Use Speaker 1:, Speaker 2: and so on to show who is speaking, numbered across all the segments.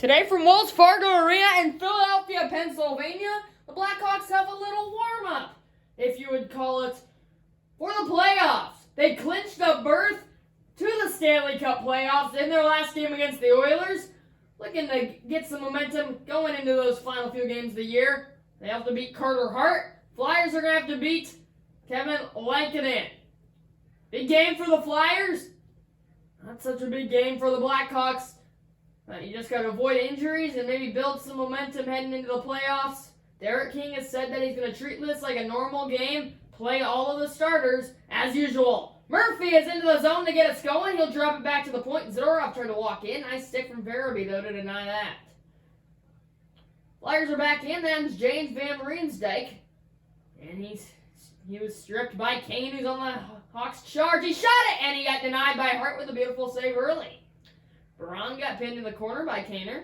Speaker 1: Today from Wells Fargo Arena in Philadelphia, Pennsylvania, the Blackhawks have a little warm-up, if you would call it, for the playoffs. They clinched a berth to the Stanley Cup playoffs in their last game against the Oilers, looking to get some momentum going into those final few games of the year. They have to beat Carter Hart. Flyers are going to have to beat Kevin Lankinen. Big game for the Flyers. Not such a big game for the Blackhawks. You just got to avoid injuries and maybe build some momentum heading into the playoffs. Derek King has said that he's going to treat this like a normal game, play all of the starters as usual. Murphy is into the zone to get us going. He'll drop it back to the point. Zadorov tried to walk in. Nice stick from Verity, though, to deny that. Flyers are back in. That's James Van Riemsdyk. And he was stripped by Kane, who's on the Hawks charge. He shot it, and he got denied by Hart with a beautiful save early. Baron got pinned in the corner by Kaner,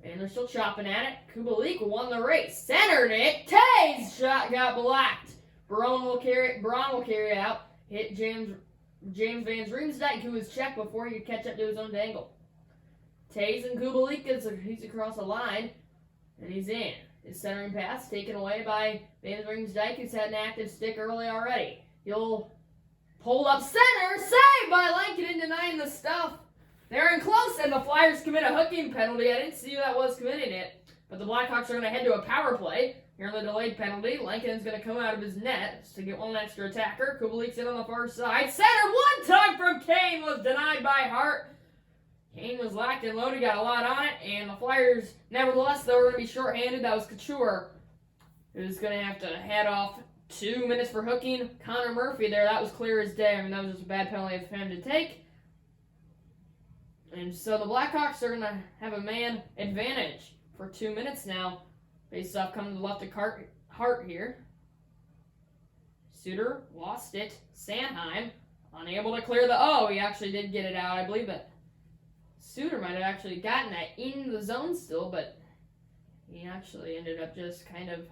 Speaker 1: and they're still chopping at it. Kubalik won the race. Centered it. Tays shot got blocked. Baron will carry it out. Hit James Van Riemsdyk, who was checked before he could catch up to his own dangle. Tays and Kubalik, he's across the line, and he's in. His centering pass taken away by Van Riemsdyk, who's had an active stick early already. He'll pull up center. Saved by Lankinen, denying the stuff. They're in close, and the Flyers commit a hooking penalty. I didn't see who that was committing it, but the Blackhawks are going to head to a power play. Here on the delayed penalty, Lankinen's going to come out of his net to get one extra attacker. Kubalik's in on the far side. Center, one tug from Kane was denied by Hart. Kane was locked and loaded, got a lot on it, and the Flyers, nevertheless, though, were going to be shorthanded. That was Couture, who's going to have to head off 2 minutes for hooking. Connor Murphy there, that was clear as day. I mean, that was just a bad penalty for him to take. And so the Blackhawks are going to have a man advantage for 2 minutes now. Face off coming to the left of Hart here. Suter lost it. Sanheim unable to clear he actually did get it out. I believe that Suter might have actually gotten that in the zone still, but he actually ended up just kind of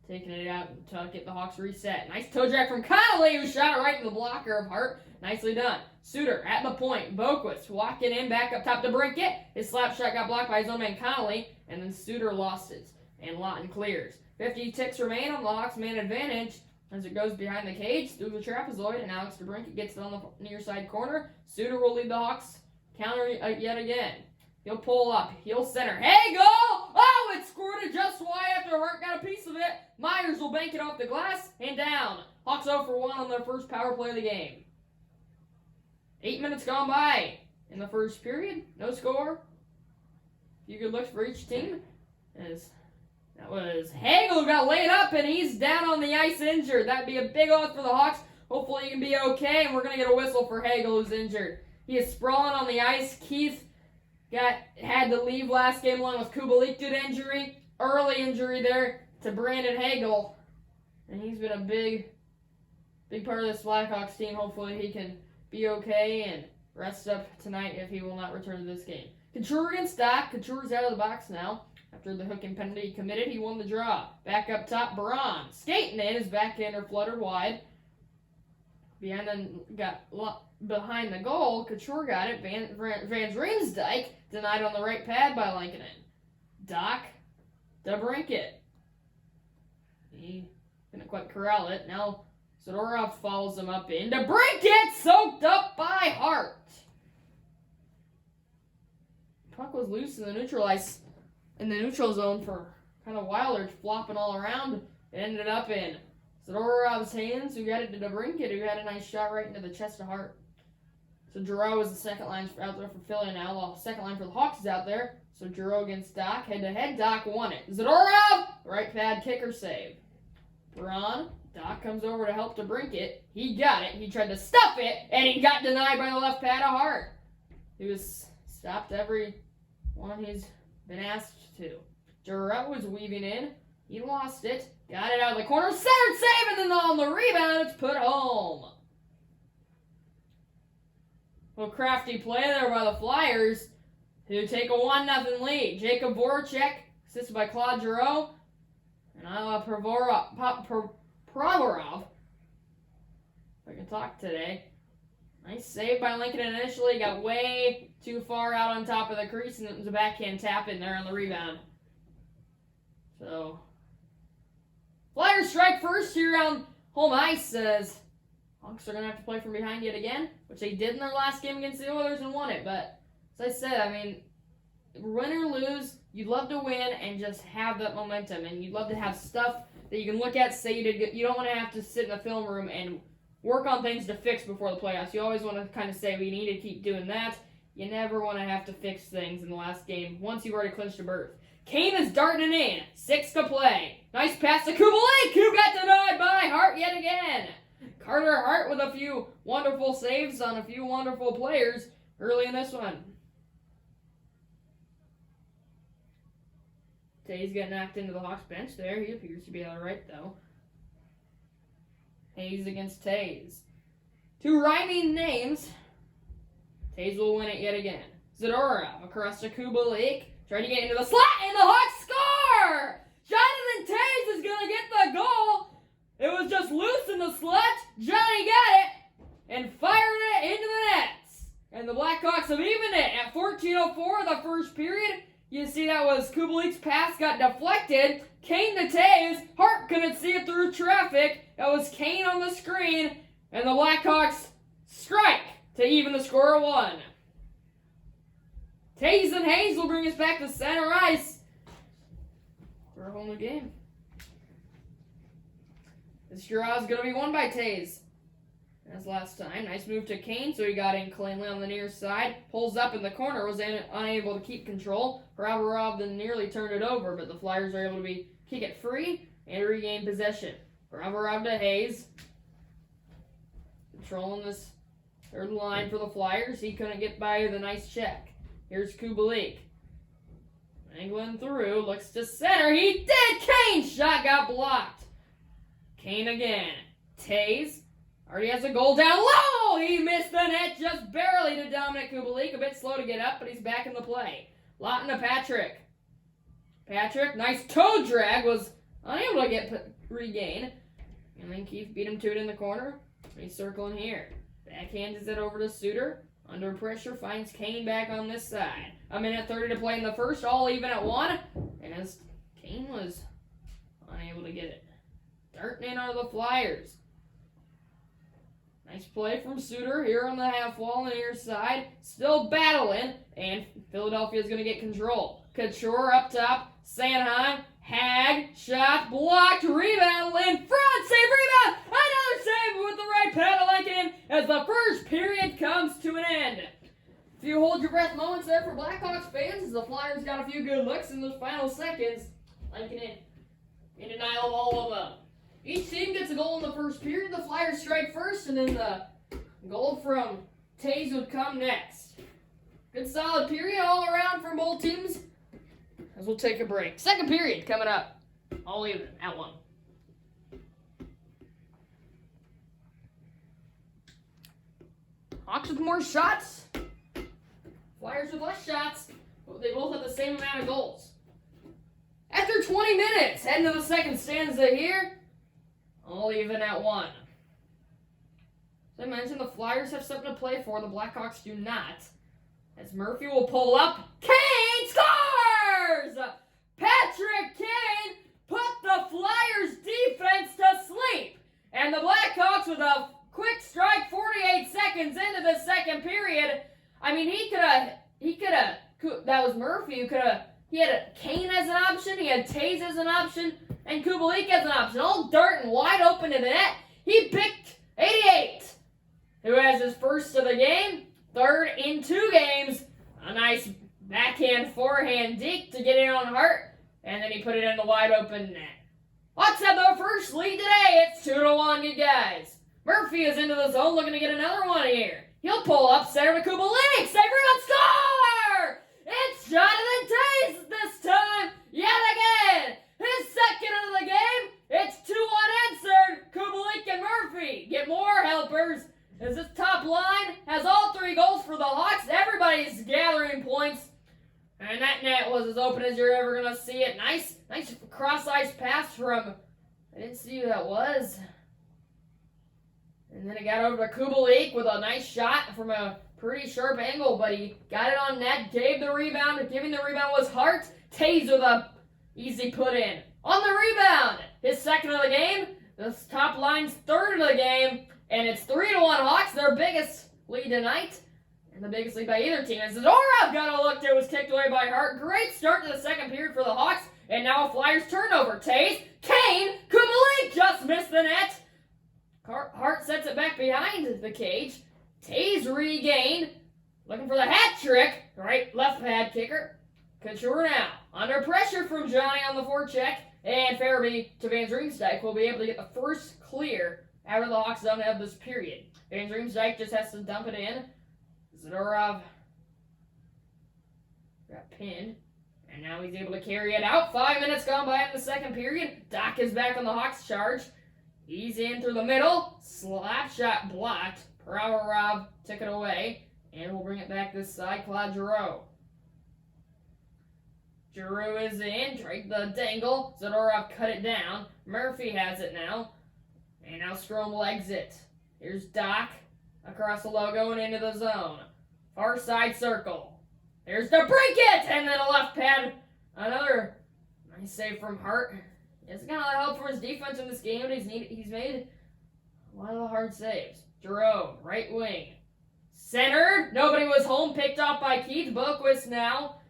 Speaker 1: taking it out to get the Hawks reset. Nice toe drag from Connolly, who shot it right in the blocker of Hart. Nicely done. Suter at the point. Boquist walking in, back up top to Brinkett. His slap shot got blocked by his own man Connolly, and then Suter lost it, and Lawton clears. 50 ticks remain on the Hawks' man advantage as it goes behind the cage through the trapezoid, and Alex DeBrincat gets it on the near side corner. Suter will lead the Hawks counter yet again. He'll pull up. He'll center. Hagel! Oh, it squirted just wide after Hart got a piece of it. Myers will bank it off the glass and down. Hawks 0 for 1 on their first power play of the game. 8 minutes gone by in the first period. No score. Few good looks for each team. That was Hagel who got laid up, and he's down on the ice injured. That'd be a big loss for the Hawks. Hopefully he can be okay, and we're going to get a whistle for Hagel who's injured. He is sprawling on the ice. Keith had to leave last game along with Kubalik due to injury. Early injury there to Brandon Hagel. And he's been a big part of this Blackhawks team. Hopefully he can be okay and rest up tonight if he will not return to this game. Couture against Doc. Couture's out of the box now. After the hooking penalty he committed, he won the draw. Back up top, Baron. Skating in, his backhander fluttered wide. Behind the goal, Couture got it. Van Riemsdyk denied on the right pad by Lankinen. Doc, DeBrincat. He didn't quite corral it. Now Zadorov follows him up in. DeBrincat soaked up by Hart. Puck was loose in the neutral zone for kind of a while. They're flopping all around. It ended up in Zadorov's hands, who got it to DeBrincat, who had a nice shot right into the chest of Hart. So Giroux is the second line out there for Philly now. The second line for the Hawks is out there. So Giroux against Doc. Head-to-head, Doc won it. Zadorov! Right pad kicker save. Braun. Doc comes over to help DeBrincat. He got it. He tried to stuff it, and he got denied by the left pad of Hart. He was stopped every one he's been asked to. Giroux was weaving in. He lost it. Got it out of the corner. Centered save, and then on the rebound, it's put home. Little crafty play there by the Flyers, who take a 1-0 lead. Jacob Voracek, assisted by Claude Giroux, and Provorov, if I can talk today. Nice save by Lincoln initially. Got way too far out on top of the crease, and it was a backhand tap in there on the rebound. So, Flyers strike first here on home ice as Hawks are going to have to play from behind yet again, which they did in their last game against the Oilers and won it. But, as I said, I mean, win or lose, you'd love to win and just have that momentum, and you'd love to have stuff that you can look at, say you did good. You don't want to have to sit in the film room and work on things to fix before the playoffs. You always want to kind of say, we need to keep doing that. You never want to have to fix things in the last game once you've already clinched a berth. Kane is darting in. 6 to play. Nice pass to Kubalik, who got denied by Hart yet again. Carter Hart with a few wonderful saves on a few wonderful players early in this one. Tays got knocked into the Hawks bench there. He appears to be all right, though. Hayes against Tays. 2 rhyming names. Tays will win it yet again. Zadorov across to Kubalik. Trying to get into the slot, and the Hawks score! Jonathan Tays is going to get the goal. It was just loose in the slot. Johnny got it and fired it into the nets. And the Blackhawks have evened it at 14:04 of the first period. You see that was Kubalik's pass got deflected. Kane to Tays. Hart couldn't see it through traffic. That was Kane on the screen. And the Blackhawks strike to even the score of 1. Tays and Hayes will bring us back to center ice for a whole new game. This draw is going to be won by Tays. As last time. Nice move to Kane, so he got in cleanly on the near side. Pulls up in the corner, was unable to keep control. Provorov then nearly turned it over, but the Flyers are able to kick it free and regain possession. Provorov to Hayes. Controlling this third line for the Flyers. He couldn't get by with a nice check. Here's Kubalik. Angling through, looks to center. He did! Kane! Shot got blocked. Kane again. Tays. Already has a goal down low! He missed the net just barely to Dominic Kubalik. A bit slow to get up, but he's back in the play. Lawton to Patrick. Patrick, nice toe drag, was unable to regain. And then Keith beat him to it in the corner. He's circling here. Backhands it over to Suter. Under pressure, finds Kane back on this side. 1:30 to play in the first, all even at 1. As Kane was unable to get it. Darting in are the Flyers. Nice play from Suter here on the half wall on the near side. Still battling, and Philadelphia's going to get control. Couture up top. Sanheim. Hag. Shot. Blocked. Rebound. In front. Save. Rebound. Another save with the right paddle in as the first period comes to an end. A few hold your breath moments there for Blackhawks fans as the Flyers got a few good looks in those final seconds. Liking it in denial of all of them. Each team gets a goal in the first period. The Flyers strike first, and then the goal from Tays would come next. Good solid period all around from both teams as we'll take a break. Second period coming up. All even at 1. Hawks with more shots. Flyers with less shots. They both have the same amount of goals. After 20 minutes, heading to the second stanza here. All even at 1. As I mentioned, the Flyers have something to play for. The Blackhawks do not. As Murphy will pull up. Kane scores! Patrick Kane put the Flyers defense to sleep. And the Blackhawks with a quick strike 48 seconds into the second period. I mean, he could have, that was Murphy who he had Kane as an option, he had Tays as an option, and Kubalik as an option, all darting wide open to the net. He picked 88, who has his first of the game, third in 2 games. A nice backhand, forehand deke to get in on Hart, and then he put it in the wide open net. Hawks have their first lead today. It's 2-1, you guys. Murphy is into the zone, looking to get another one here. He'll pull up, center to Kubalik, save, rebound, score! It's Jonathan Tays this time, yet again. His second of the game. It's 2 unanswered. Kubalik and Murphy get more helpers as this top line has all 3 goals for the Hawks. Everybody's gathering points. And that net was as open as you're ever going to see it. Nice cross-ice pass from, I didn't see who that was. And then it got over to Kubalik with a nice shot from a pretty sharp angle, but he got it on net, gave the rebound. Giving the rebound was Hart. Taves with a easy put in. On the rebound, his second of the game. The top line's third of the game, and it's 3-1 Hawks, their biggest lead tonight. And the biggest lead by either team. And Zadorov got a look that was kicked away by Hart. Great start to the second period for the Hawks. And now a Flyers turnover. Taves, Kane, Kubalik just missed the net. Hart sets it back behind the cage. Taves regained. Looking for the hat trick. Left pad kicker. Couture now. Under pressure from Johnny on the forecheck. And Farabee to Van Riemsdyk will be able to get the first clear out of the Hawks zone of this period. Van Riemsdyk just has to dump it in. Zadorov got pinned, and now he's able to carry it out. 5 minutes gone by in the second period. Doc is back on the Hawks charge. He's in through the middle. Slap shot blocked. Provorov took it away, and we'll bring it back this side. Claude Giroux. Giroux is in. Tried the dangle. Zadorov cut it down. Murphy has it now, and now Strome legs it. Here's Doc. Across the logo and into the zone. Far side circle. There's the break it! And then a left pad. Another nice save from Hart. It's got a lot of help from his defense in this game, but he's made a lot of the hard saves. Giroux, right wing. Centered. Nobody was home. Picked off by Keith. Boquist now.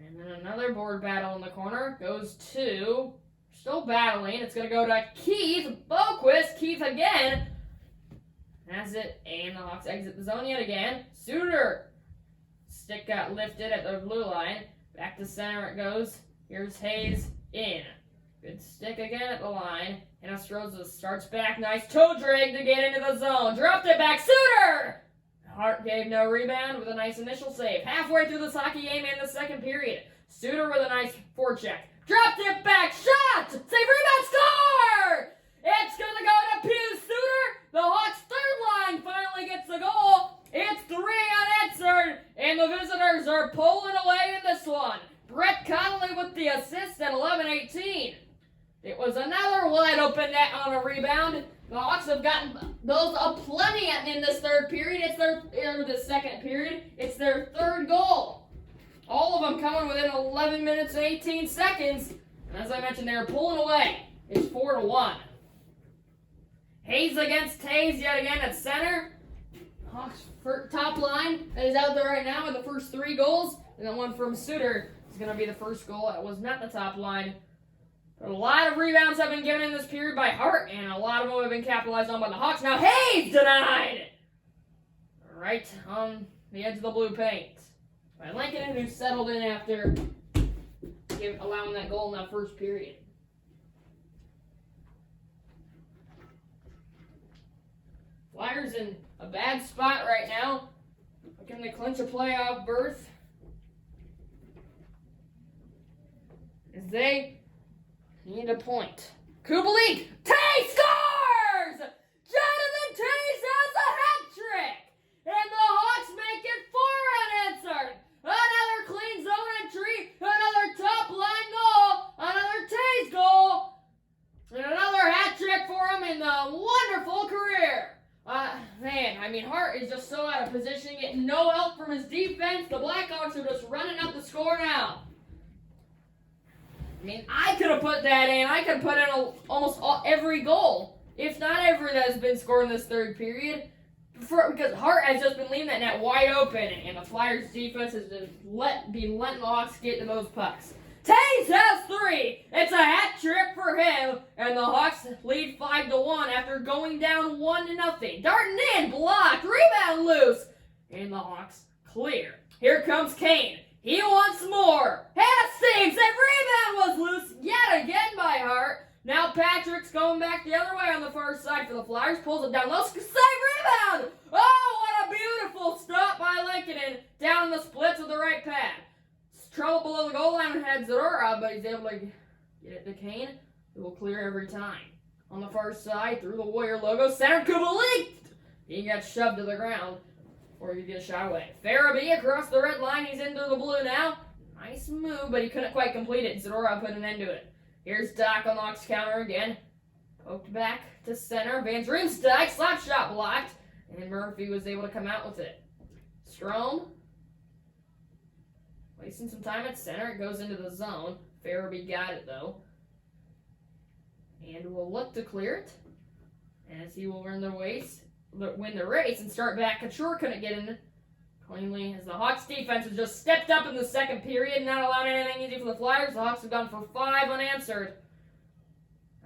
Speaker 1: And then another board battle in the corner. Goes to... Still battling. It's going to go to Keith. Boquist. Keith again. Has it, and the Hawks exit the zone yet again. Suter. Stick got lifted at the blue line. Back to center it goes. Here's Hayes in. Good stick again at the line. And Ostroza starts back. Nice toe drag to get into the zone. Dropped it back. Suter! Hart gave no rebound with a nice initial save. Halfway through this hockey game in the second period. Suter with a nice forecheck. Dropped it back. Shot! Save, rebound, score! It's going to go to Pius Suter. The Hawks' third line finally gets the goal. It's 3 unanswered, and the visitors are pulling away in this one. Brett Connolly with the assist at 11:18. It was another wide open net on a rebound. The Hawks have gotten those aplenty in this third period. The second period. It's their third goal. All of them coming within 11 minutes and 18 seconds. And as I mentioned, they're pulling away. It's 4-1. Hayes against Taves yet again at center. Hawks top line that is out there right now with the first 3 goals. And then one from Suter is going to be the first goal. That was not the top line. But a lot of rebounds have been given in this period by Hart, and a lot of them have been capitalized on by the Hawks. Now Hayes denied! Right on the edge of the blue paint. By Lincoln, who settled in after allowing that goal in that first period. Flyers in a bad spot right now. Looking to clinch a playoff berth. As they need a point. Kubalik! Taves scores! Jonathan Taves has a hat trick! And the Hawks make it 4 unanswered. Another clean zone entry. Another top line goal. Another Taves goal. And another hat trick for him in the wonderful career. Hart is just so out of position, getting no help from his defense. The Blackhawks are just running up the score now. I could have put that in. I could have put in almost every goal, if not every, that has been scored in this third period. Because Hart has just been leaving that net wide open, and the Flyers' defense has just been letting the Hawks get to those pucks. Taves has 3. It's a hat trick for him, and the Hawks lead 5-1 after going down 1-0. Darting in, blocked, rebound loose, and the Hawks clear. Here comes Kane. He wants more. Had a save. That rebound was loose yet again by Hart. Now Patrick's going back the other way on the far side for the Flyers. Pulls it down low. Save, rebound. Oh, what a beautiful stop by Lincoln. Down in the splits with the right pad. Trouble below the goal line had Zadorov, but he's able to get it to Kane. It will clear every time. On the far side, through the Warrior logo, center Kubalik. He got shoved to the ground, or he get a shot away. Farabee across the red line. He's into the blue now. Nice move, but he couldn't quite complete it. Zadorov put an end to it. Here's Doc on the Hawks counter again. Poked back to center. Van Riemsdyk, slap shot blocked, and Murphy was able to come out with it. Strome. Wasting some time at center. It goes into the zone. Farabee got it, though. And will look to clear it. As he will win the race and start back. Couture couldn't get in cleanly as the Hawks defense has just stepped up in the second period, not allowing anything easy for the Flyers. The Hawks have gone for 5 unanswered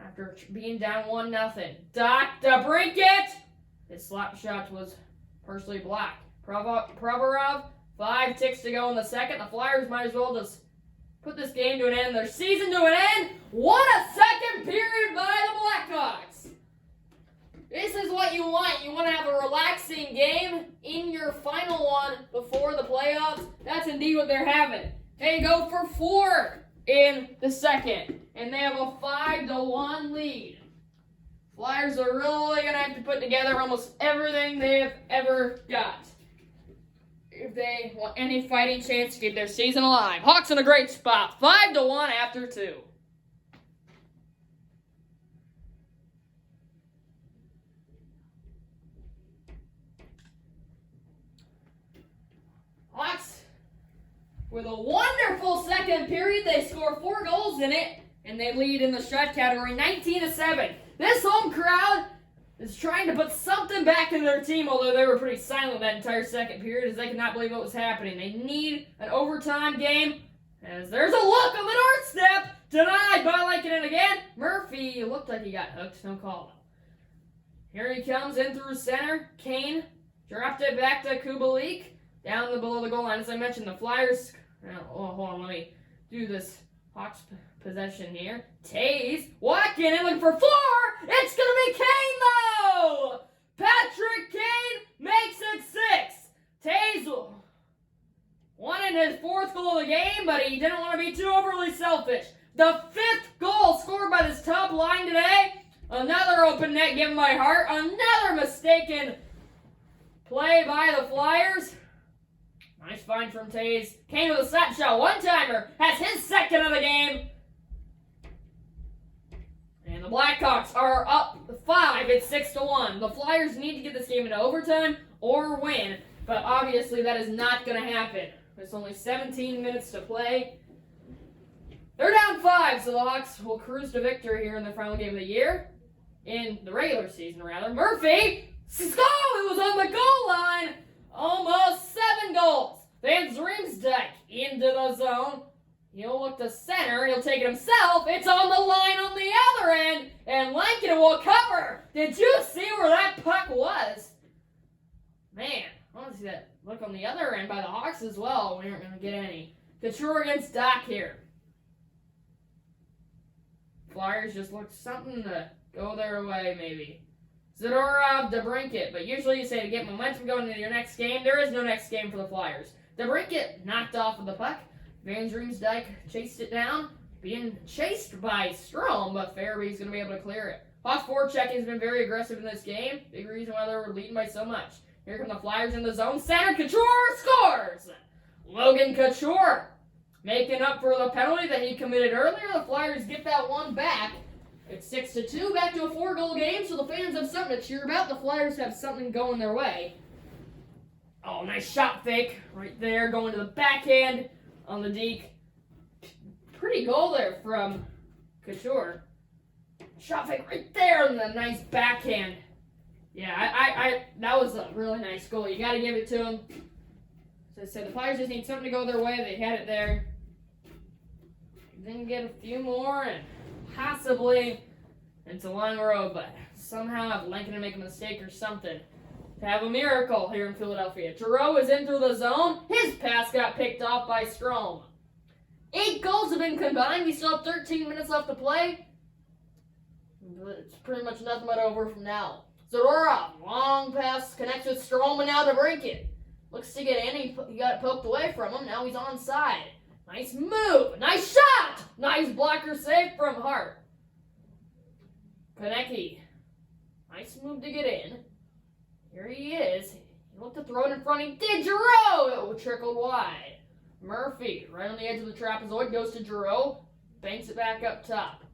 Speaker 1: after being down 1-0. DeBrincat! His slap shot was partially blocked. Provorov, 5 ticks to go in the second. The Flyers might as well just put this game to an end, their season to an end. What a second period by the Blackhawks! This is what you want. You want to have a relaxing game in your final one before the playoffs. That's indeed what they're having. They go for 4 in the second, and they have a 5-1 lead. Flyers are really going to have to put together almost everything they have ever got if they want any fighting chance to keep their season alive. Hawks in a great spot. 5-1 after 2. Hawks, with a wonderful second period, they score 4 goals in it, and they lead in the shot category 19-7. This home crowd is trying to put something back into their team, although they were pretty silent that entire second period as they could not believe what was happening. They need an overtime game, as there's a look on the north step, denied by Lankinen again. Murphy looked like he got hooked, no call. Here he comes in through center. Kane dropped it back to Kubalik. Down below the goal line. As I mentioned, the Flyers... hold on, let me do this Hawks possession here. Taze walking in looking for 4. It's going to be Kane, though! Patrick Kane makes it 6. Taze wanted his 4th goal of the game, but he didn't want to be too overly selfish. The 5th goal scored by this top line today. Another open net given by Hart. Another mistaken play by the Flyers. Nice find from Taze. Kane with a slap shot. One-timer. Has his 2nd of the game. And the Blackhawks are up 5. It's 6-1. The Flyers need to get this game into overtime or win. But obviously that is not going to happen. There's only 17 minutes to play. They're down 5, so the Hawks will cruise to victory here in the final game of the year. In the regular season, rather. Murphy! It was on the goal line! Almost 7 goals. Van Riemsdyk into the zone. He'll look to center. He'll take it himself. It's on the line on the other end. And Lankinen will cover. Did you see where that puck was? Man, I want to see that look on the other end by the Hawks as well. We aren't going to get any. Couture against Doc here. Flyers just looked something to go their way, maybe. Zadorov, DeBrincat, but usually you say to get momentum going into your next game. There is no next game for the Flyers. DeBrincat knocked off of the puck. Van Riemsdyk chased it down, being chased by Strome, but Farabee's going to be able to clear it. Hawks forechecking has been very aggressive in this game. Big reason why they were leading by so much. Here come the Flyers in the zone. Center, Couture scores! Logan Couture making up for the penalty that he committed earlier. The Flyers get that one back. It's 6-2, back to a 4-goal game, so the fans have something to cheer about. The Flyers have something going their way. Oh, nice shot fake right there, going to the backhand on the deke. Pretty goal there from Couture. Shot fake right there, and the nice backhand. Yeah, I that was a really nice goal. You got to give it to him. So I said the Flyers just need something to go their way. They had it there. Then get a few more, and possibly it's a long road, but somehow if Lankinen make a mistake or something, to have a miracle here in Philadelphia. Giroux is in through the zone. His pass got picked off by Strome. 8 goals have been combined. We still have 13 minutes left to play. But it's pretty much nothing but over from now. Zadorov, long pass, connects with Strome, and now DeBrincat. Looks to get in. He got it poked away from him. Now he's onside. Nice move. Nice shot. Nice blocker save from Hart. Konecki. Nice move to get in. Here he is. He looked to throw it in front. He did. Giroux. It trickled wide. Murphy, right on the edge of the trapezoid, goes to Giroux. Banks it back up top.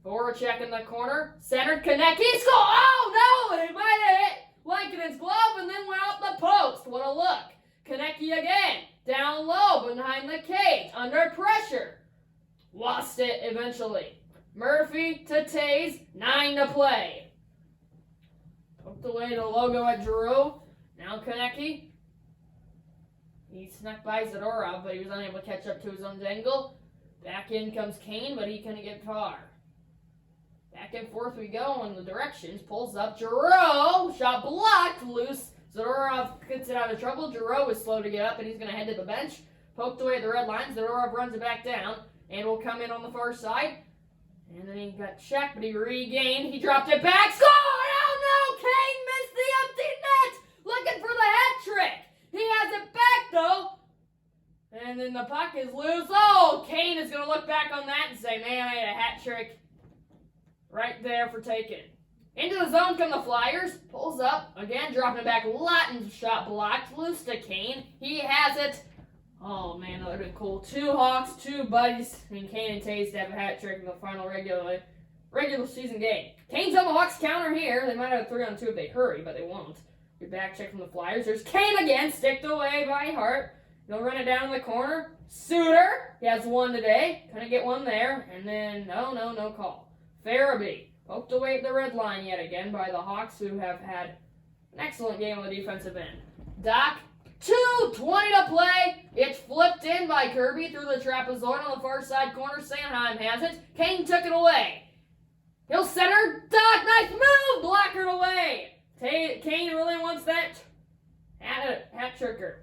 Speaker 1: Voracek in the corner. Centered. Konecki. Score. Oh, no. He might have hit Lankinen's glove and then went out the post. What a look. Konecny again. Down low behind the cage. Under pressure. Lost it eventually. Murphy to Taze. 9 to play. Poked away the logo at Giroux. Now Konecny. He snuck by Zadorov, but he was unable to catch up to his own angle. Back in comes Kane, but he couldn't get far. Back and forth we go in the directions. Pulls up. Giroux. Shot blocked. Loose. Zadorov gets it out of trouble. Giroux is slow to get up, and he's going to head to the bench. Poked away at the red line. Zadorov runs it back down, and will come in on the far side. And then he got checked, but he regained. He dropped it back. Score! Oh, no! Kane missed the empty net! Looking for the hat trick. He has it back, though. And then the puck is loose. Oh, Kane is going to look back on that and say, man, I had a hat trick right there for taking. Into the zone come the Flyers. Pulls up. Again, dropping it back. Lattin's shot blocked. Loose to Kane. He has it. Oh, man, that would have been cool. 2 Hawks, 2 buddies. I mean, Kane and Taze to have a hat trick in the final regular season game. Kane's on the Hawks counter here. They might have a 3-on-2 if they hurry, but they won't. Good back check from the Flyers. There's Kane again. Sticked away by Hart. They'll run it down in the corner. Suter. He has 1 today. Couldn't get 1 there. And then, no call. Farabee. Poked away at the red line yet again by the Hawks, who have had an excellent game on the defensive end. Doc. 2:20 to play. It's flipped in by Kirby through the trapezoid on the far side corner. Sanheim has it. Kane took it away. He'll center. Doc, nice move. Blocker away. Kane really wants that hat tricker.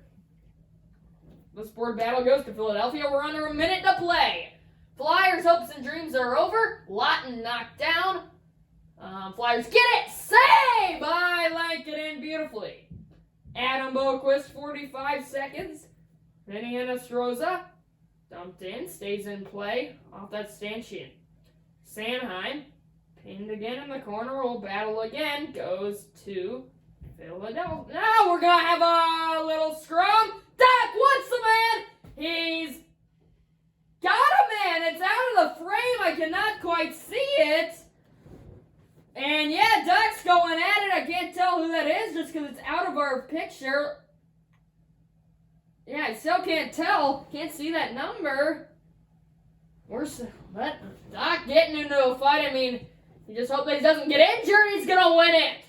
Speaker 1: This board battle goes to Philadelphia. We're under a minute to play. Flyers' hopes and dreams are over. Lawton knocked down. Flyers get it. Save by Lankinen beautifully. Adam Boquist, 45 seconds. Vinny Hinostroza dumped in, stays in play off that stanchion. Sanheim pinned again in the corner, will battle again, goes to Philadelphia. Now we're going to have a little scrum. Doc wants the man. He's got a man. It's out of the frame. I cannot quite see it. And yeah, Doc's going at it. I can't tell who that is just because it's out of our picture. Yeah, I still can't tell. Can't see that number. Doc getting into a fight. I mean, you just hope that he doesn't get injured. He's going to win it.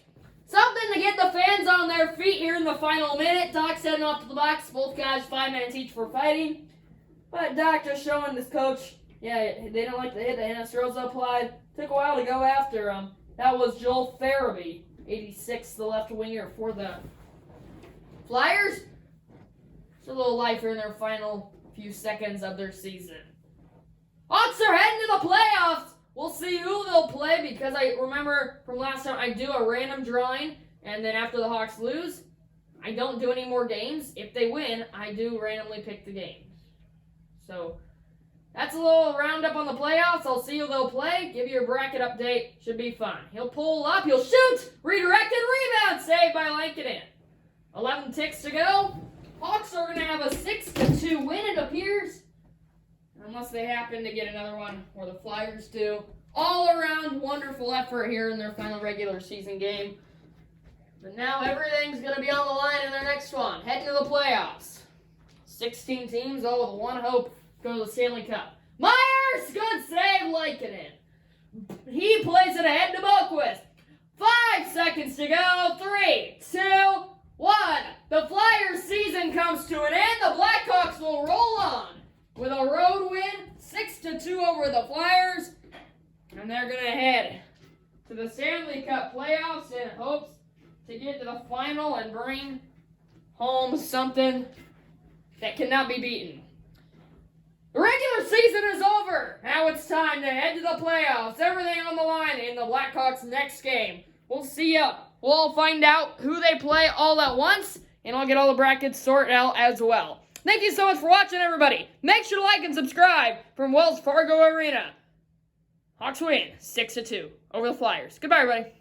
Speaker 1: Something to get the fans on their feet here in the final minute. Doc's heading off to the box. Both guys 5 minutes each for fighting. But Doc just showing this coach, yeah, they don't like the hit that Hinostroza applied. Took a while to go after him. That was Joel Farabee, 86, the left winger for the Flyers. Just a little life here in their final few seconds of their season. Hawks are heading to the playoffs. We'll see who they'll play because I remember from last time I do a random drawing, and then after the Hawks lose, I don't do any more games. If they win, I do randomly pick the games. So that's a little roundup on the playoffs. I'll see who they'll play. Give you a bracket update. Should be fun. He'll pull up. He'll shoot. Redirected. Rebound. Saved by Lankinen. 11 ticks to go. Hawks are going to have a 6-2 win, it appears. Unless they happen to get another one, or the Flyers do. All around wonderful effort here in their final regular season game. But now everything's going to be on the line in their next one. Heading to the playoffs. 16 teams, all with one hope. Go to the Stanley Cup. Myers, good save, Lankinen. He plays it ahead to Boquist. 5 seconds to go. 3, 2, 1. The Flyers season comes to an end. The Blackhawks will roll on with a road win, 6-2 over the Flyers. And they're going to head to the Stanley Cup playoffs in hopes to get to the final and bring home something that cannot be beaten. The regular season is over. Now it's time to head to the playoffs. Everything on the line in the Blackhawks' next game. We'll see ya. We'll find out who they play all at once, and I'll get all the brackets sorted out as well. Thank you so much for watching, everybody. Make sure to like and subscribe from Wells Fargo Arena. Hawks win 6-2 over the Flyers. Goodbye, everybody.